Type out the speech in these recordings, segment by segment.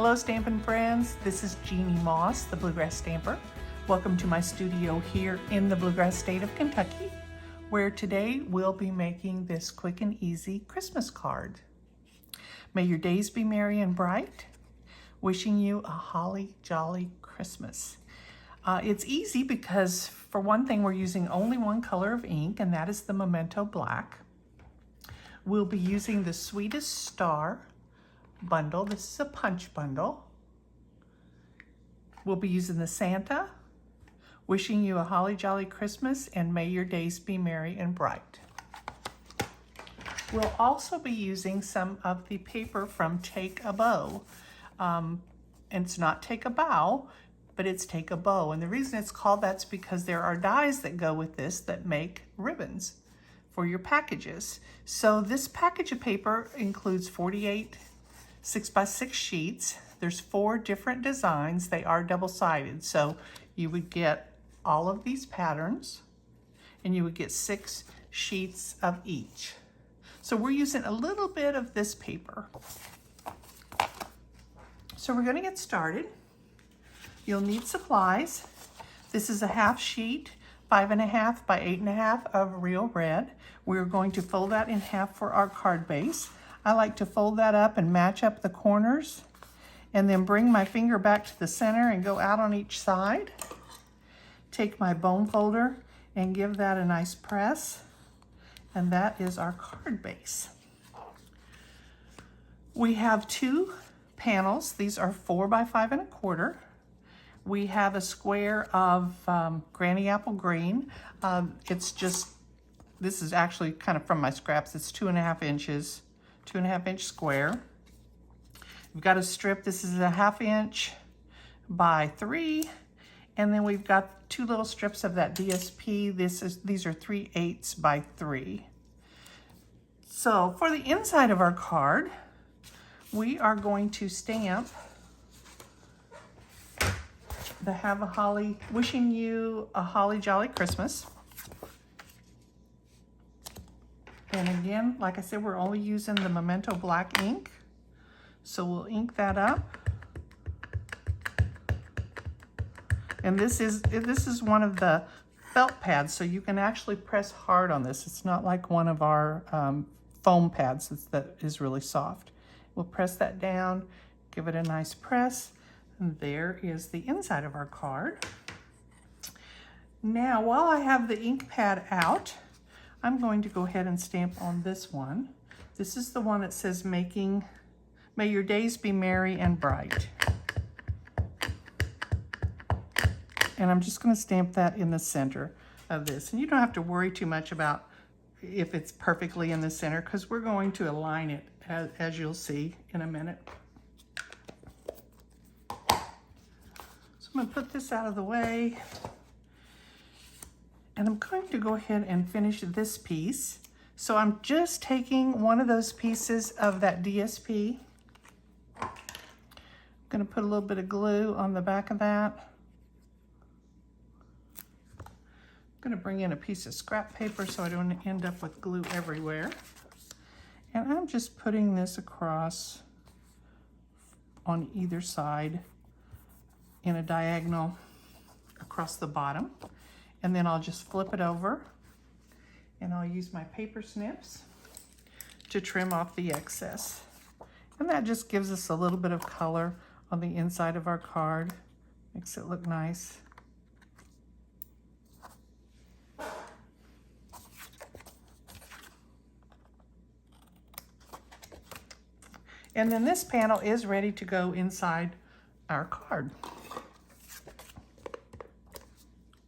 Hello Stampin' Friends, this is Jeannie Moss, the Bluegrass Stamper. Welcome to my studio here in the Bluegrass state of Kentucky, where today we'll be making this quick and easy Christmas card. May your days be merry and bright. Wishing you a holly jolly Christmas. It's easy because for one thing, we're using only one color of ink, and that is the Memento Black. We'll be using the Sweetest Star bundle. This is a punch bundle. We'll be using the Santa, wishing you a holly jolly Christmas, and may your days be merry and bright. We'll also be using some of the paper from Take a Bow. And it's not Take a Bow, but it's Take a Bow. And the reason it's called that's because there are dies that go with this that make ribbons for your packages. So this package of paper includes 48 6x6 sheets. There's 4 different designs. They are double-sided. So you would get all of these patterns and you would get 6 sheets of each. So we're using a little bit of this paper. So we're going to get started. You'll need supplies. This is a half sheet, 5.5 by 8.5 of real red. We're going to fold that in half for our card base. I like to fold that up and match up the corners and then bring my finger back to the center and go out on each side. Take my bone folder and give that a nice press. And that is our card base. We have 2 panels. These are 4 by 5.25. We have a square of Granny Apple Green. This is actually kind of from my scraps. It's 2.5 inches, 2.5 inch square. We've got a strip. This is a 1/2 inch by 3. And then we've got 2 little strips of that DSP. These are 3/8 by 3. So for the inside of our card, we are going to stamp the Have a Holly, wishing you a holly jolly Christmas. And again, like I said, we're only using the Memento Black ink. So we'll ink that up. And this is one of the felt pads, so you can actually press hard on this. It's not like one of our foam pads that is really soft. We'll press that down, give it a nice press, and there is the inside of our card. Now, while I have the ink pad out, I'm going to go ahead and stamp on this one. This is the one that says may your days be merry and bright. And I'm just going to stamp that in the center of this. And you don't have to worry too much about if it's perfectly in the center, because we're going to align it as you'll see in a minute. So I'm going to put this out of the way. And I'm going to go ahead and finish this piece. So I'm just taking one of those pieces of that DSP. I'm going to put a little bit of glue on the back of that. I'm going to bring in a piece of scrap paper so I don't end up with glue everywhere. And I'm just putting this across on either side in a diagonal across the bottom. And then I'll just flip it over and I'll use my paper snips to trim off the excess. And that just gives us a little bit of color on the inside of our card. Makes it look nice. And then this panel is ready to go inside our card.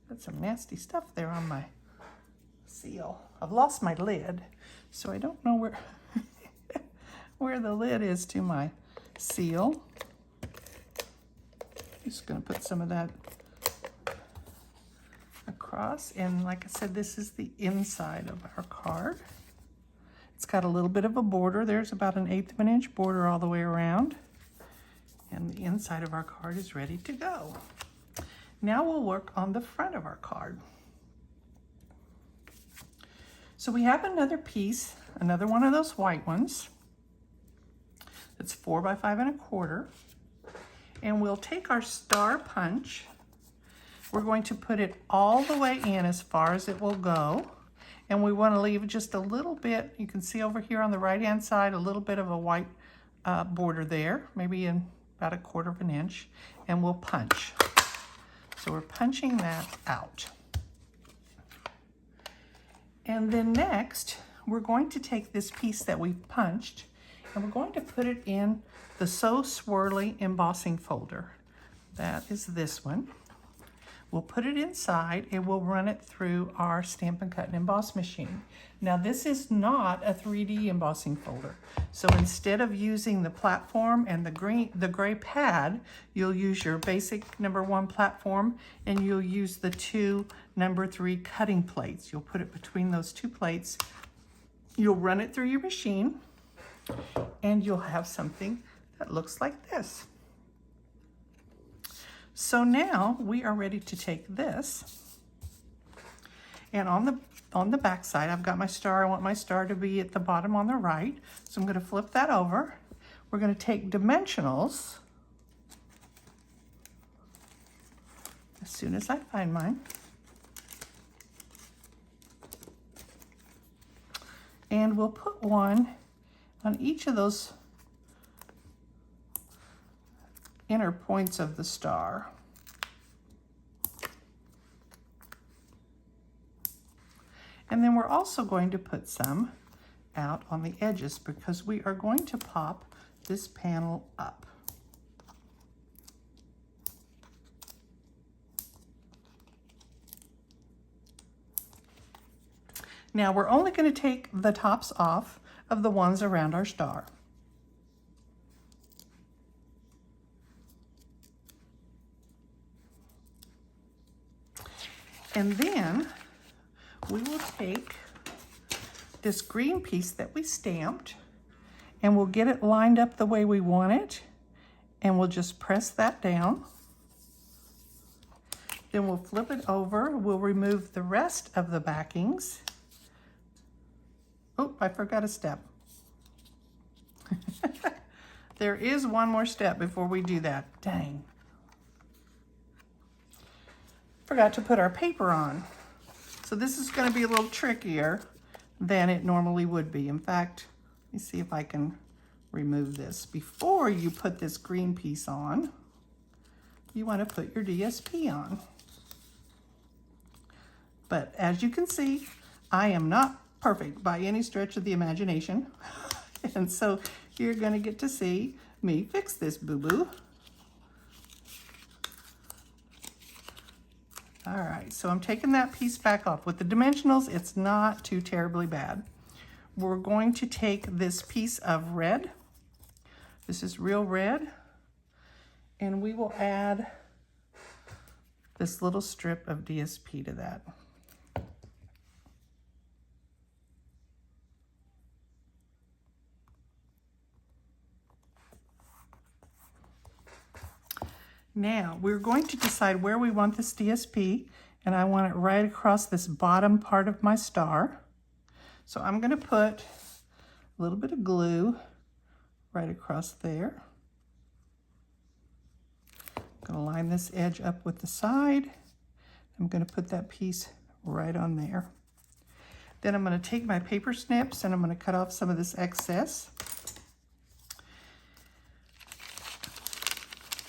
Got some nasty stuff there on my seal. I've lost my lid, so I don't know where where the lid is to my seal. Just gonna put some of that across. And like I said, this is the inside of our card. It's got a little bit of a border. There's about 1/8 of an inch border all the way around. And the inside of our card is ready to go. Now we'll work on the front of our card. So we have another piece, another one of those white ones. It's 4 by 5 1/4. And we'll take our star punch. We're going to put it all the way in as far as it will go. And we want to leave just a little bit. You can see over here on the right-hand side, a little bit of a white border there, maybe in about 1/4 of an inch. And we'll punch. So we're punching that out. And then next, we're going to take this piece that we've punched and we're going to put it in the So Swirly embossing folder. That is this one. We'll put it inside and we'll run it through our Stampin' Cut and Emboss machine. Now this is not a 3D embossing folder. So instead of using the platform and the gray pad, you'll use your basic #1 platform and you'll use the 2 #3 cutting plates. You'll put it between those 2 plates. You'll run it through your machine and you'll have something that looks like this. So now we are ready to take this, and on the back side, I've got my star. I want my star to be at the bottom on the right. So I'm going to flip that over. We're going to take dimensionals as soon as I find mine. And we'll put one on each of those inner points of the star. And then we're also going to put some out on the edges because we are going to pop this panel up. Now we're only going to take the tops off of the ones around our star. And then we will take this green piece that we stamped and we'll get it lined up the way we want it, and we'll just press that down. Then we'll flip it over. We'll remove the rest of the backings. Oh, I forgot a step. There is one more step before we do that. Dang. Forgot to put our paper on. So this is going to be a little trickier than it normally would be. In fact, let me see if I can remove this. Before you put this green piece on, you want to put your DSP on. But as you can see, I am not perfect by any stretch of the imagination. And so you're going to get to see me fix this boo-boo. All right, so I'm taking that piece back off. With the dimensionals, it's not too terribly bad. We're going to take this piece of red. This is real red. And we will add this little strip of DSP to that. Now, we're going to decide where we want this DSP, and I want it right across this bottom part of my star. So I'm going to put a little bit of glue right across there. I'm going to line this edge up with the side. I'm going to put that piece right on there. Then I'm going to take my paper snips and I'm going to cut off some of this excess.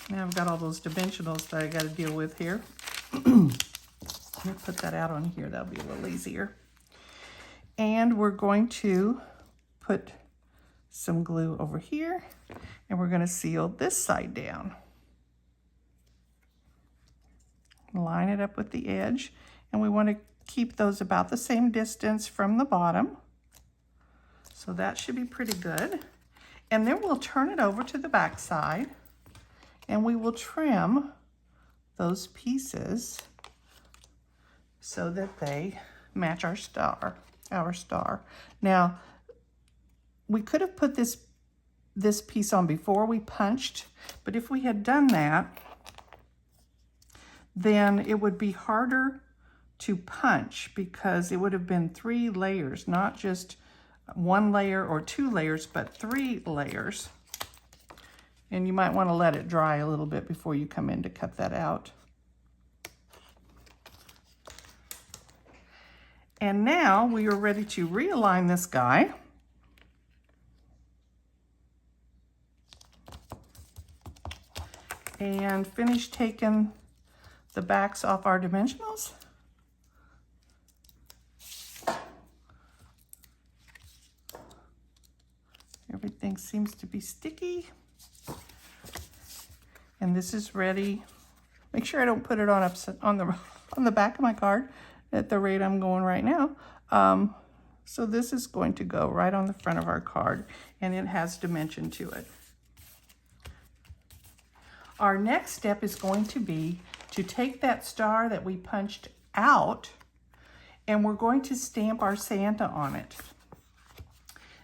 Now I've got all those dimensionals that I got to deal with here. Let me put that out on here. That'll be a little easier. And we're going to put some glue over here, and we're going to seal this side down. Line it up with the edge, and we want to keep those about the same distance from the bottom. So that should be pretty good. And then we'll turn it over to the back side. And we will trim those pieces so that they match our star. Now, we could have put this piece on before we punched, but if we had done that, then it would be harder to punch because it would have been 3 layers, not just 1 layer or 2 layers, but 3 layers. And you might want to let it dry a little bit before you come in to cut that out. And now we are ready to realign this guy. And finish taking the backs off our dimensionals. Everything seems to be sticky. And this is ready. Make sure I don't put it on the back of my card at the rate I'm going right now. So this is going to go right on the front of our card, and it has dimension to it. Our next step is going to be to take that star that we punched out, and we're going to stamp our Santa on it.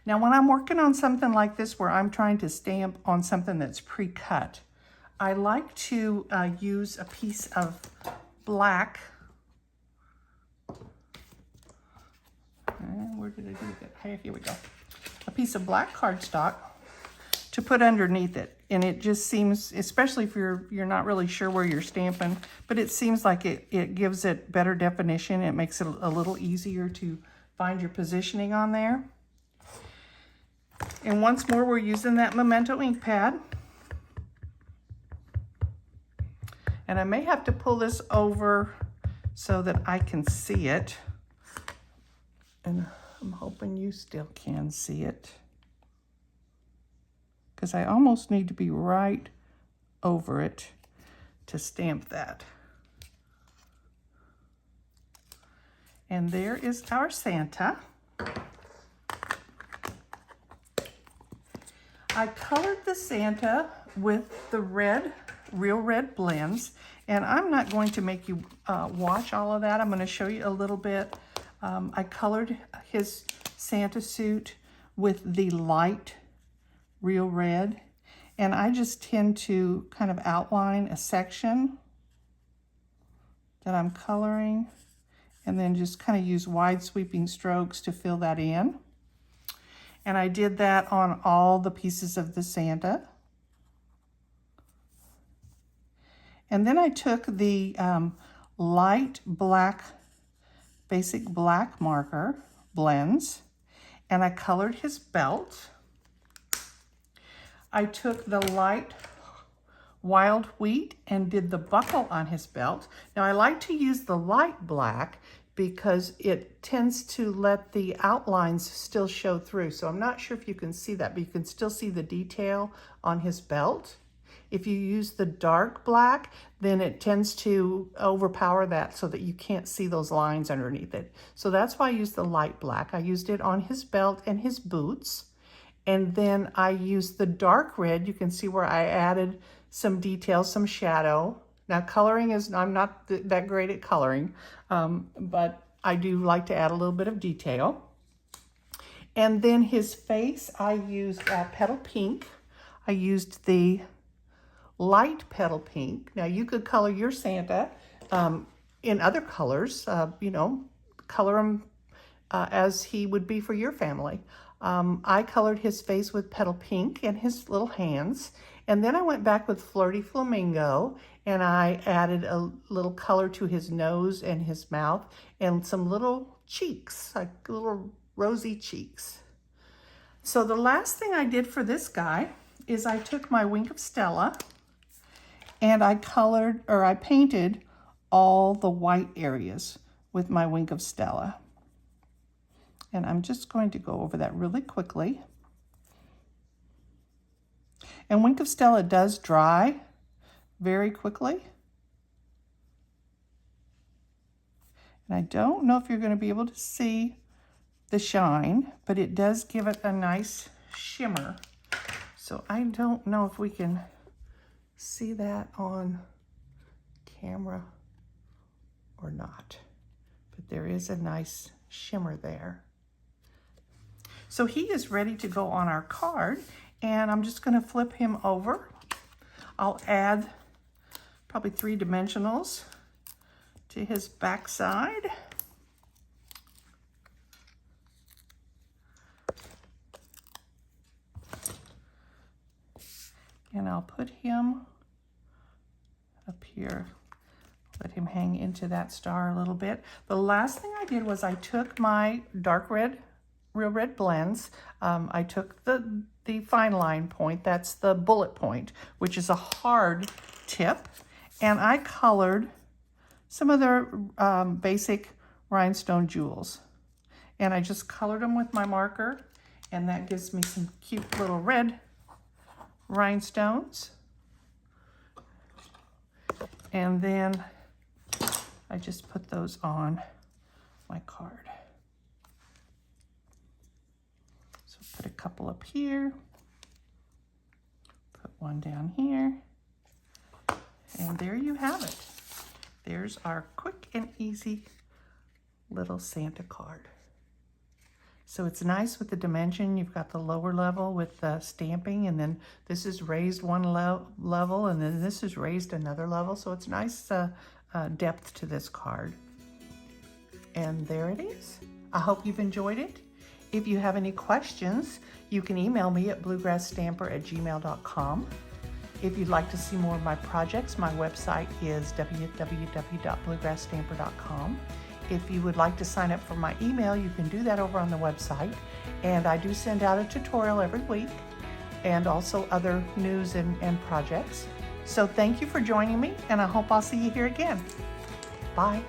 Now, when I'm working on something like this where I'm trying to stamp on something that's pre-cut, I like to use a piece of black. Where did I do that? Hey, here we go. A piece of black cardstock to put underneath it. And it just seems, especially if you're not really sure where you're stamping, but it seems like it gives it better definition. It makes it a little easier to find your positioning on there. And once more, we're using that Memento ink pad. And I may have to pull this over so that I can see it. And I'm hoping you still can see it, because I almost need to be right over it to stamp that. And there is our Santa. I colored the Santa with the Real Red blends, and I'm not going to make you watch all of that. I'm going to show you a little bit. I colored his Santa suit with the light Real Red, and I just tend to kind of outline a section that I'm coloring, and then just kind of use wide sweeping strokes to fill that in. And I did that on all the pieces of the Santa. And then I took the light black, basic black marker blends, and I colored his belt. I took the light wild wheat and did the buckle on his belt. Now I like to use the light black because it tends to let the outlines still show through. So I'm not sure if you can see that, but you can still see the detail on his belt. If you use the dark black, then it tends to overpower that so that you can't see those lines underneath it. So that's why I used the light black. I used it on his belt and his boots. And then I used the dark red. You can see where I added some details, some shadow. Now coloring is, I'm not that great at coloring, but I do like to add a little bit of detail. And then his face, I used petal pink. I used the light petal pink. Now you could color your Santa in other colors, you know, color him as he would be for your family. I colored his face with petal pink and his little hands. And then I went back with Flirty Flamingo and I added a little color to his nose and his mouth and some little cheeks, like little rosy cheeks. So the last thing I did for this guy is I took my Wink of Stella and I colored, or I painted all the white areas with my Wink of Stella. And I'm just going to go over that really quickly. And Wink of Stella does dry very quickly. And I don't know if you're going to be able to see the shine, but it does give it a nice shimmer. So I don't know if we can see that on camera or not, but there is a nice shimmer there. So he is ready to go on our card, and I'm just going to flip him over. I'll add probably 3 dimensionals to his backside. And I'll put him up here. Let him hang into that star a little bit. The last thing I did was I took my dark red, Real Red blends. I took the fine line point, that's the bullet point, which is a hard tip, and I colored some of the basic rhinestone jewels. And I just colored them with my marker, and that gives me some cute little red rhinestones. And then I just put those on my card. So put a couple up here, put one down here, and there you have it. There's our quick and easy little Santa card. So it's nice with the dimension. You've got the lower level with the stamping, and then this is raised one level, and then this is raised another level. So it's nice depth to this card. And there it is. I hope you've enjoyed it. If you have any questions, you can email me at bluegrassstamper@gmail.com. If you'd like to see more of my projects, my website is www.bluegrassstamper.com. If you would like to sign up for my email, you can do that over on the website. And I do send out a tutorial every week, and also other news and projects. So thank you for joining me, and I hope I'll see you here again. Bye.